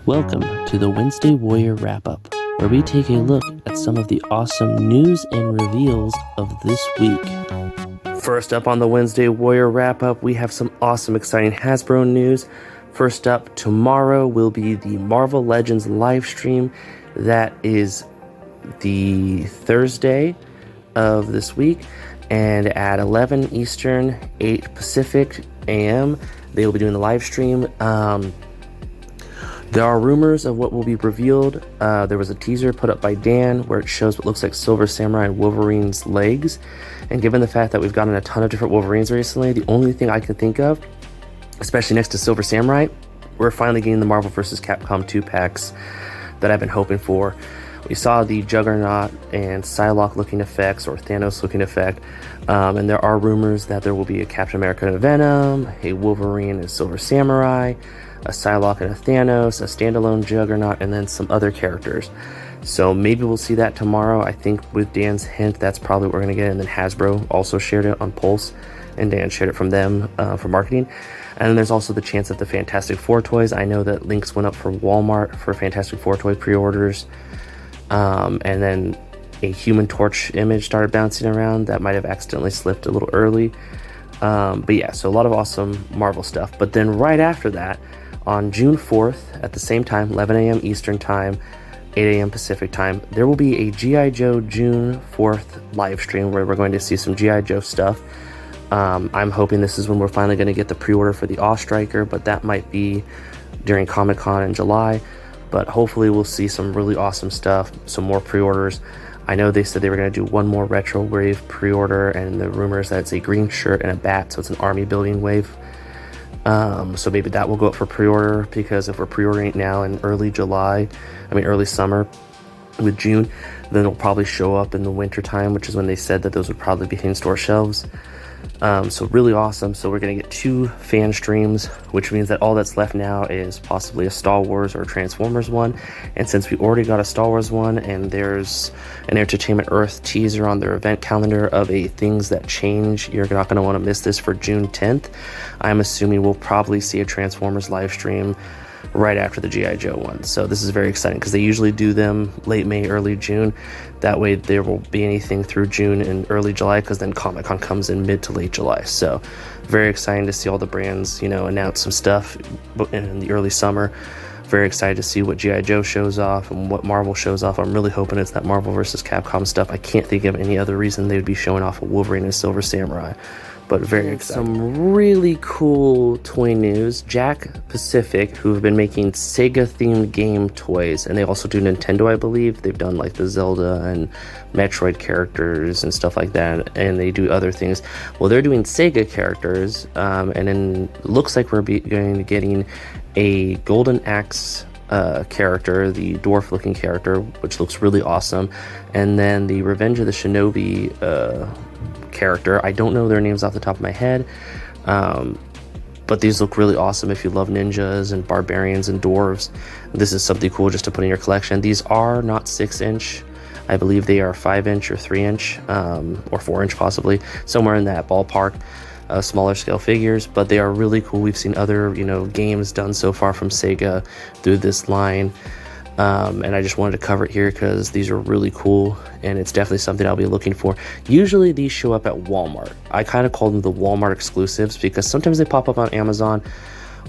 Welcome to the Wednesday Warrior Wrap-Up, where we take a look at some of the awesome news and reveals of this week. First up on the Wednesday Warrior Wrap-Up, we have some awesome, exciting Hasbro news. First up, tomorrow will be the Marvel Legends live stream. That is the Thursday of this week, and at 11 Eastern, 8 Pacific a.m., they will be doing the live stream. There are rumors of what will be revealed. There was a teaser put up by Dan where it shows what looks like Silver Samurai and Wolverine's legs. And given the fact that we've gotten a ton of different Wolverines recently, the only thing I can think of, especially next to Silver Samurai, we're finally getting the Marvel vs. Capcom 2 packs that I've been hoping for. We saw the Juggernaut and Psylocke looking effects, or Thanos looking effect, and there are rumors that there will be a Captain America and a Venom, a Wolverine and a Silver Samurai, a Psylocke and a Thanos, a standalone Juggernaut, and then some other characters. So maybe we'll see that tomorrow. I think with Dan's hint, that's probably what we're going to get. And then Hasbro also shared it on Pulse, and Dan shared it from them for marketing. And then there's also the chance of the Fantastic Four toys. I know that links went up for Walmart for Fantastic Four toy pre-orders. And then a Human Torch image started bouncing around. That might have accidentally slipped a little early. But yeah, so a lot of awesome Marvel stuff. But then right after that, on June 4th, at the same time, 11 a.m. Eastern Time, 8 a.m. Pacific Time, there will be a G.I. Joe June 4th live stream where we're going to see some G.I. Joe stuff. I'm hoping this is when we're finally going to get the pre-order for the Awe Striker, but that might be during Comic-Con in July. But hopefully we'll see some really awesome stuff, some more pre-orders. I know they said they were going to do one more Retro Wave pre-order, and the rumor is that it's a green shirt and a bat, so it's an army building wave. So maybe that will go up for pre-order, because if we're pre-ordering it now in early summer with June, then it'll probably show up in the winter time, which is when they said that those would probably be hitting store shelves. So really awesome. So we're going to get 2 fan streams, which means that all that's left now is possibly a Star Wars or a Transformers one. And since we already got a Star Wars one, and there's an Entertainment Earth teaser on their event calendar of a Things That Change, you're not going to want to miss this for June 10th. I'm assuming we'll probably see a Transformers live stream right after the G.I. Joe one. So this is very exciting because they usually do them late May, early June. That way there won't be anything through June and early July, because then Comic-Con comes in mid to late July. So very exciting to see all the brands, announce some stuff in the early summer. Very excited to see what G.I. Joe shows off and what Marvel shows off. I'm really hoping it's that Marvel vs. Capcom stuff. I can't think of any other reason they would be showing off a Wolverine and Silver Samurai. But very exciting. Some really cool toy news. Jack Pacific, who have been making Sega-themed game toys, and they also do Nintendo, I believe. They've done like the Zelda and Metroid characters and stuff like that, and they do other things. Well, they're doing Sega characters, and then looks like we're going to be getting a Golden Axe character, the dwarf-looking character, which looks really awesome, and then the Revenge of the Shinobi character. I don't know their names off the top of my head, but these look really awesome if you love ninjas and barbarians and dwarves. This is something cool just to put in your collection. These are not 6-inch. I believe they are 5-inch or 3-inch, or 4-inch possibly, somewhere in that ballpark. Smaller scale figures, but they are really cool. We've seen other games done so far from Sega through this line, and I just wanted to cover it here because these are really cool, and it's definitely something I'll be looking for. Usually these show up at Walmart. I kind of call them the Walmart exclusives because sometimes they pop up on Amazon.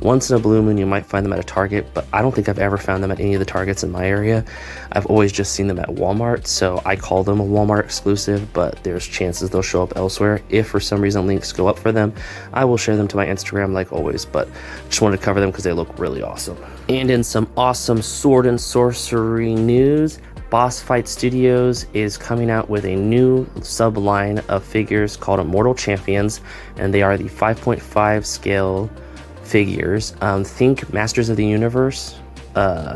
Once in a blue moon you might find them at a Target, but I don't think I've ever found them at any of the Targets in my area. I've always just seen them at Walmart, so I call them a Walmart exclusive, but there's chances they'll show up elsewhere. If for some reason links go up for them, I will share them to my Instagram like always, but just wanted to cover them because they look really awesome. And in some awesome sword and sorcery news, Boss Fight Studios is coming out with a new sub-line of figures called Immortal Champions, and they are the 5.5 scale figures. Think Masters of the Universe,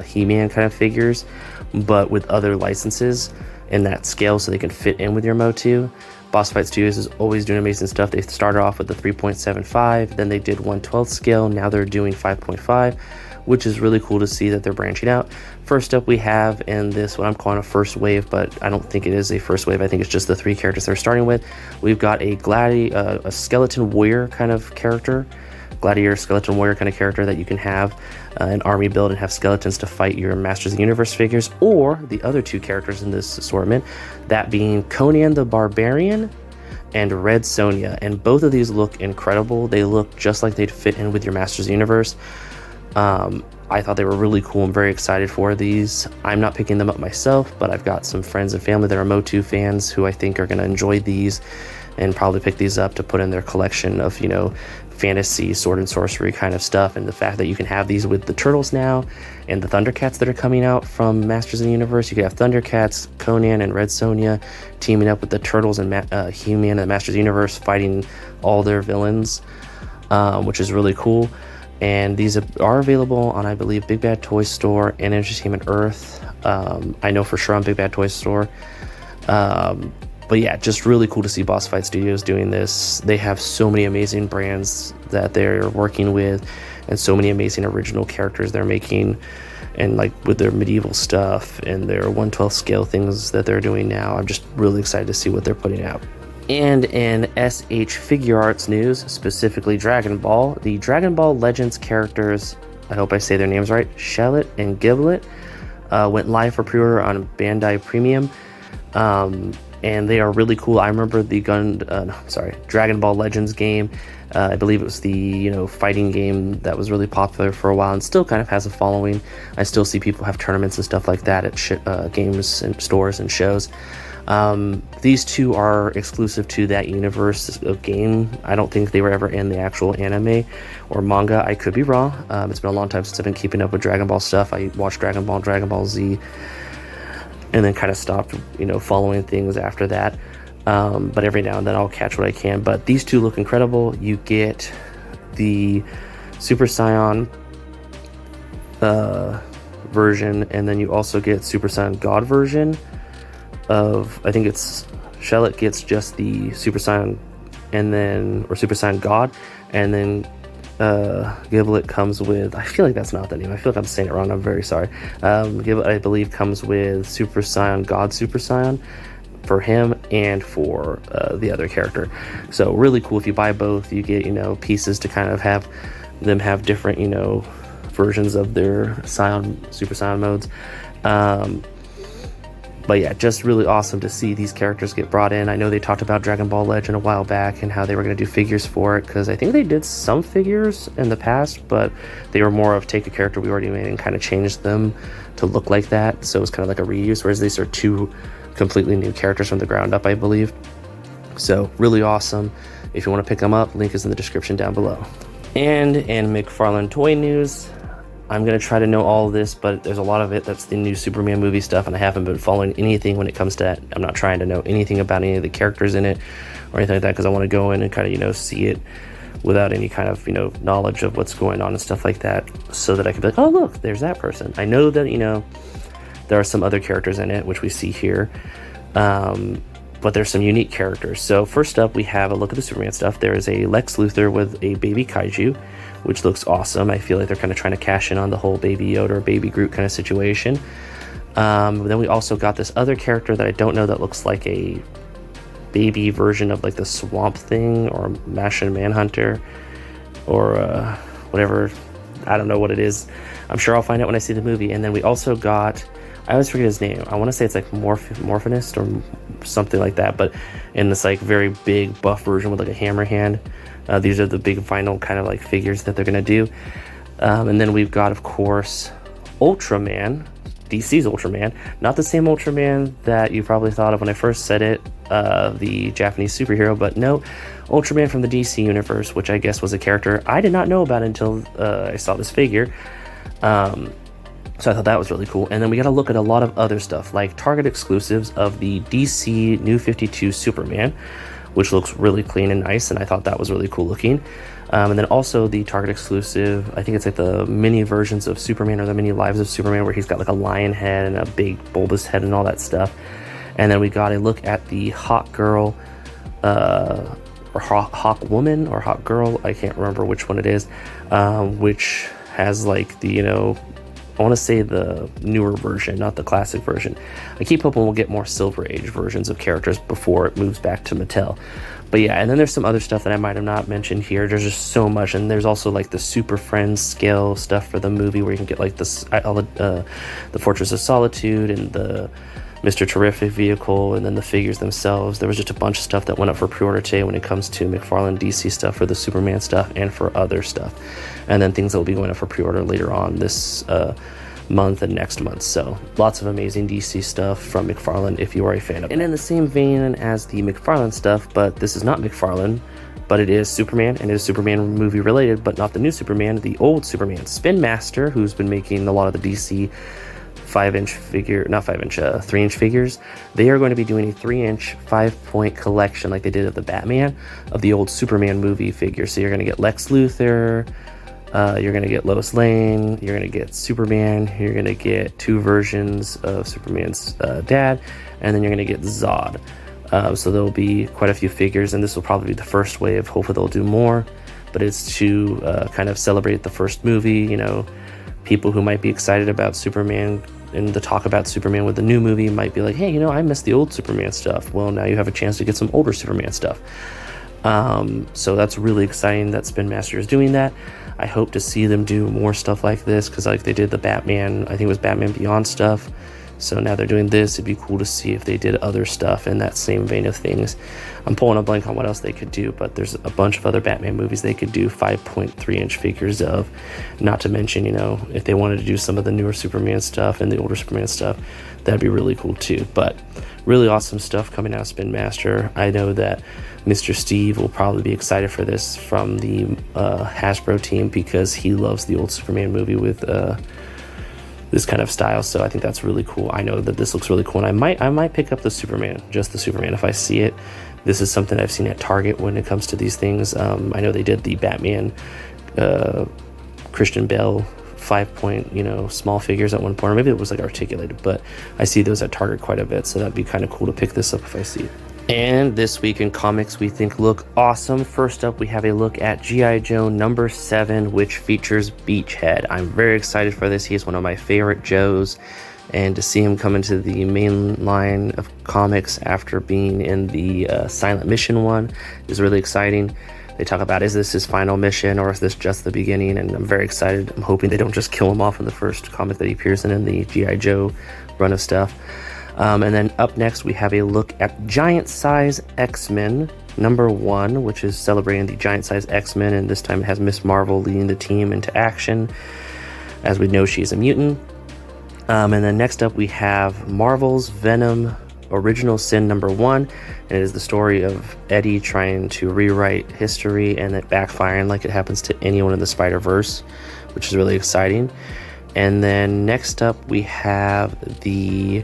He-Man kind of figures, but with other licenses in that scale so they can fit in with your Motu. Boss Fight Studios is always doing amazing stuff. They started off with the 3.75, then they did 1/12 scale, now they're doing 5.5, which is really cool to see that they're branching out. First up we have in this, what I'm calling a first wave, but I don't think it is a first wave. I think it's just the 3 characters they're starting with. We've got a skeleton warrior kind of character gladiator, skeleton warrior kind of character that you can have an army build and have skeletons to fight your Masters of the Universe figures, or the other two characters in this assortment, that being Conan the Barbarian and Red Sonja. And both of these look incredible. They look just like they'd fit in with your Masters of the Universe. I thought they were really cool. I'm very excited for these. I'm not picking them up myself, but I've got some friends and family that are Motu fans who I think are going to enjoy these and probably pick these up to put in their collection of, you know, fantasy, sword and sorcery kind of stuff. And the fact that you can have these with the Turtles now and the Thundercats that are coming out from Masters of the Universe. You could have Thundercats, Conan, and Red Sonja teaming up with the Turtles and He-Man and the Masters of the Universe fighting all their villains, which is really cool. And these are available on, I believe, Big Bad Toy Store and Entertainment Earth. I know for sure on Big Bad Toy Store. But yeah, just really cool to see Boss Fight Studios doing this. They have so many amazing brands that they're working with and so many amazing original characters they're making, and like with their medieval stuff and their 1/12 scale things that they're doing now. I'm just really excited to see what they're putting out. And in S.H.Figuarts news, specifically Dragon Ball, the Dragon Ball Legends characters, I hope I say their names right, SHALLOT and GIBLET, went live for pre-order on Bandai Premium. And they are really cool. I remember the Dragon Ball Legends game. I believe it was the, you know, fighting game that was really popular for a while and still kind of has a following. I still see people have tournaments and stuff like that at games and stores and shows. These two are exclusive to that universe of game. I don't think they were ever in the actual anime or manga. I could be wrong. It's been a long time since I've been keeping up with Dragon Ball stuff. I watched Dragon Ball and Dragon Ball Z, and then kind of stopped, you know, following things after that. But every now and then I'll catch what I can. But these two look incredible. You get the Super Saiyan version, and then you also get Super Saiyan God version of, I think it's SHALLOT gets just the Super Saiyan, and then, or Super Saiyan God, and then GIBLET comes with, I feel like that's not the name, I feel like I'm saying it wrong, I'm very sorry. GIBLET, I believe, comes with Super Saiyan God Super Saiyan for him and for the other character. So really cool. If you buy both, you get, you know, pieces to kind of have them have different, you know, versions of their Super Saiyan modes. But yeah, just really awesome to see these characters get brought in. I know they talked about Dragon Ball Legend a while back and how they were going to do figures for it, because I think they did some figures in the past, but they were more of take a character we already made and kind of change them to look like that. So it was kind of like a reuse, whereas these are two completely new characters from the ground up, I believe. So really awesome. If you want to pick them up, link is in the description down below. And in McFarlane Toy news, I'm going to try to know all of this, but there's a lot of it that's the new Superman movie stuff, and I haven't been following anything when it comes to that. I'm not trying to know anything about any of the characters in it or anything like that, because I want to go in and kind of, you know, see it without any kind of, you know, knowledge of what's going on and stuff like that, so that I can be like, oh, look, there's that person. I know that, you know, there are some other characters in it, which we see here, but there's some unique characters. So first up, we have a look at the Superman stuff. There is a Lex Luthor with a baby Kaiju, which looks awesome. I feel like they're kind of trying to cash in on the whole Baby Yoda or Baby Groot kind of situation. Then we also got this other character that I don't know, that looks like a baby version of like the Swamp Thing or Martian Manhunter or whatever. I don't know what it is. I'm sure I'll find out when I see the movie. And then we also got, I always forget his name. I want to say it's like Morphinist or something like that, but in this like very big buff version with like a hammer hand. These are the big vinyl kind of like figures that they're going to do. And then we've got, of course, Ultraman, DC's Ultraman. Not the same Ultraman that you probably thought of when I first said it, the Japanese superhero, but no, Ultraman from the DC universe, which I guess was a character I did not know about until I saw this figure. So I thought that was really cool. And then we got to look at a lot of other stuff, like Target exclusives of the DC New 52 Superman, which looks really clean and nice, and I thought that was really cool looking. And then also the Target exclusive, I think it's like the mini versions of Superman or the mini lives of Superman, where he's got like a lion head and a big bulbous head and all that stuff. And then we got a look at the Hawk Girl, or Hawk Woman or Hawk Girl, I can't remember which one it is, which has like the, you know, I want to say the newer version, not the classic version. I keep hoping we'll get more Silver Age versions of characters before it moves back to Mattel. But yeah, and then there's some other stuff that I might have not mentioned here. There's just so much, and there's also like the Super Friends scale stuff for the movie where you can get like the Fortress of Solitude and the Mr. Terrific vehicle, and then the figures themselves. There was just a bunch of stuff that went up for pre-order today when it comes to McFarlane DC stuff for the Superman stuff and for other stuff, and then things that will be going up for pre-order later on this month and next month. So lots of amazing DC stuff from McFarlane if you are a fan of it. And in the same vein as the McFarlane stuff, but this is not McFarlane, but it is Superman, and it is Superman movie related, but not the new Superman, the old Superman. Spin Master, who's been making a lot of the DC 3-inch figures, they are going to be doing a 3-inch 5-point collection like they did of the Batman, of the old Superman movie figures. So you're going to get Lex Luthor, you're going to get Lois Lane, you're going to get Superman, you're going to get 2 versions of Superman's dad, and then you're going to get Zod. So there'll be quite a few figures, and this will probably be the first wave. Hopefully they'll do more, but it's to kind of celebrate the first movie. You know, people who might be excited about Superman and the talk about Superman with the new movie might be like, hey, you know, I missed the old Superman stuff. Well, now you have a chance to get some older Superman stuff. So that's really exciting that Spin Master is doing that. I hope to see them do more stuff like this, because like they did the Batman, I think it was Batman Beyond stuff. So now they're doing this. It'd be cool to see if they did other stuff in that same vein of things. I'm pulling a blank on what else they could do, but there's a bunch of other Batman movies they could do 5.3-inch figures of. Not to mention, you know, if they wanted to do some of the newer Superman stuff and the older Superman stuff, that'd be really cool too. But really awesome stuff coming out of Spin Master. I know that Mr. Steve will probably be excited for this from the Hasbro team, because he loves the old Superman movie with this kind of style. So I think that's really cool. I know that this looks really cool, and I might pick up the Superman, just the Superman, if I see it. This is something I've seen at Target when it comes to these things. I know they did the Batman Christian Bale 5-point, you know, small figures at one point, or maybe it was like articulated, but I see those at Target quite a bit, so that'd be kind of cool to pick this up if I see it. And this week in comics we think look awesome. First up, we have a look at G.I. Joe number 7, which features Beachhead. I'm very excited for this. He's one of my favorite Joes, and to see him come into the main line of comics after being in the Silent Mission one is really exciting. They talk about, is this his final mission, or is this just the beginning? And I'm very excited. I'm hoping they don't just kill him off in the first comic that he appears in the G.I. Joe run of stuff. And then up next, we have a look at Giant Size X-Men number 1, which is celebrating the Giant Size X-Men, and this time it has Miss Marvel leading the team into action. As we know, she's a mutant. And then next up, we have Marvel's Venom Original Sin number 1, and it is the story of Eddie trying to rewrite history and it backfiring like it happens to anyone in the Spider-Verse, which is really exciting. And then next up, we have the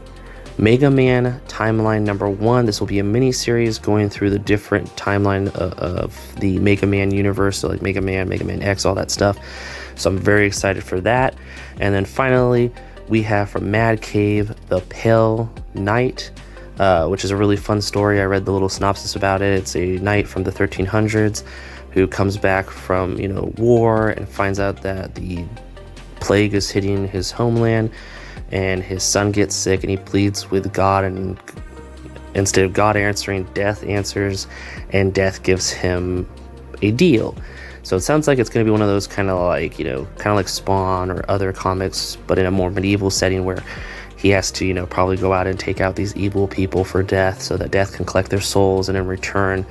Mega Man Timeline number 1. This will be a mini-series going through the different timeline of the Mega Man universe, so like Mega Man X, all that stuff. So I'm very excited for that. And then finally, we have from Mad Cave, The Pale Knight, which is a really fun story. I read the little synopsis about it. It's a knight from the 1300s who comes back from, you know, war and finds out that the plague is hitting his homeland, and his son gets sick, and he pleads with God, and instead of God answering, Death answers, and Death gives him a deal. So it sounds like it's going to be one of those kind of like, you know, kind of like Spawn or other comics, but in a more medieval setting where he has to, you know, probably go out and take out these evil people for Death so that Death can collect their souls, and in return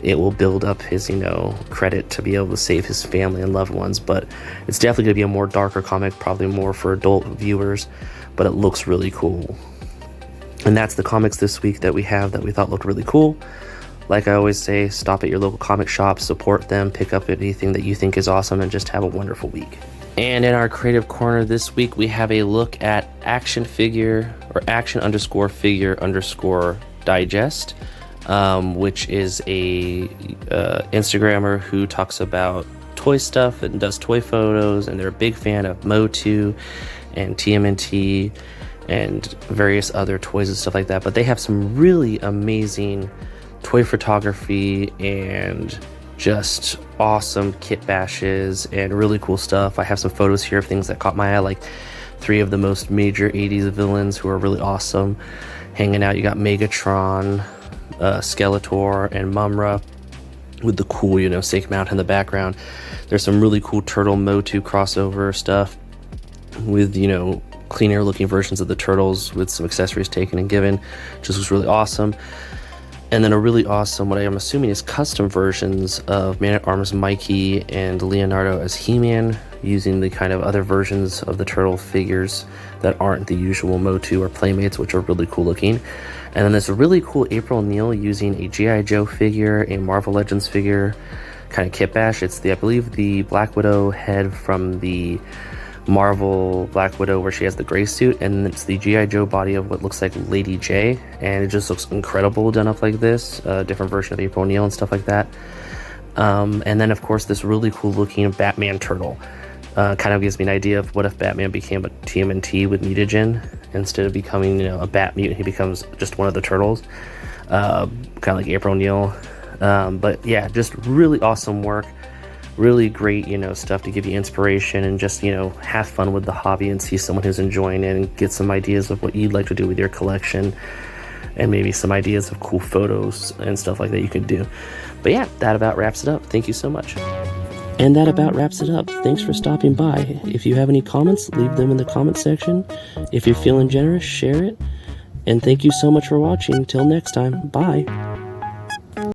it will build up his, you know, credit to be able to save his family and loved ones. But it's definitely going to be a more darker comic, probably more for adult viewers, but it looks really cool. And that's the comics this week that we have that we thought looked really cool. Like I always say, stop at your local comic shop, support them, pick up anything that you think is awesome, and just have a wonderful week. And in our creative corner this week, we have a look at Action Figure, or Action_Figure_ Digest, which is a Instagrammer who talks about toy stuff and does toy photos, and they're a big fan of Motu and TMNT and various other toys and stuff like that. But they have some really amazing toy photography and just awesome kit bashes and really cool stuff. I have some photos here of things that caught my eye, like 3 of the most major 80s villains who are really awesome hanging out. You got Megatron, Skeletor and Mumra with the cool, you know, Sake Mountain in the background. There's some really cool Turtle Motu crossover stuff with, you know, cleaner looking versions of the turtles with some accessories taken and given. Just looks really awesome. And then a really awesome, what I am assuming is custom versions of Man-at-Arms Mikey and Leonardo as He-Man, using the kind of other versions of the turtle figures that aren't the usual Motu or Playmates, which are really cool looking. And then there's a really cool April O'Neil using a G.I. Joe figure, a Marvel Legends figure, kind of kit bash. It's the, I believe, the Black Widow head from the Marvel Black Widow where she has the gray suit, and it's the G.I. Joe body of what looks like Lady J, and it just looks incredible done up like this. Different version of April O'Neil and stuff like that. And then of course this really cool looking Batman turtle. Kind of gives me an idea of what if Batman became a TMNT with mutagen instead of becoming, you know, a Bat mutant. He becomes just one of the turtles, kind of like April O'Neil. But yeah, just really awesome work. Really great, you know, stuff to give you inspiration and just, you know, have fun with the hobby and see someone who's enjoying it and get some ideas of what you'd like to do with your collection, and maybe some ideas of cool photos and stuff like that you can do. But yeah, that about wraps it up. Thank you so much. And that about wraps it up. Thanks for stopping by. If you have any comments, leave them in the comment section. If you're feeling generous, share it. And thank you so much for watching. Till next time, bye.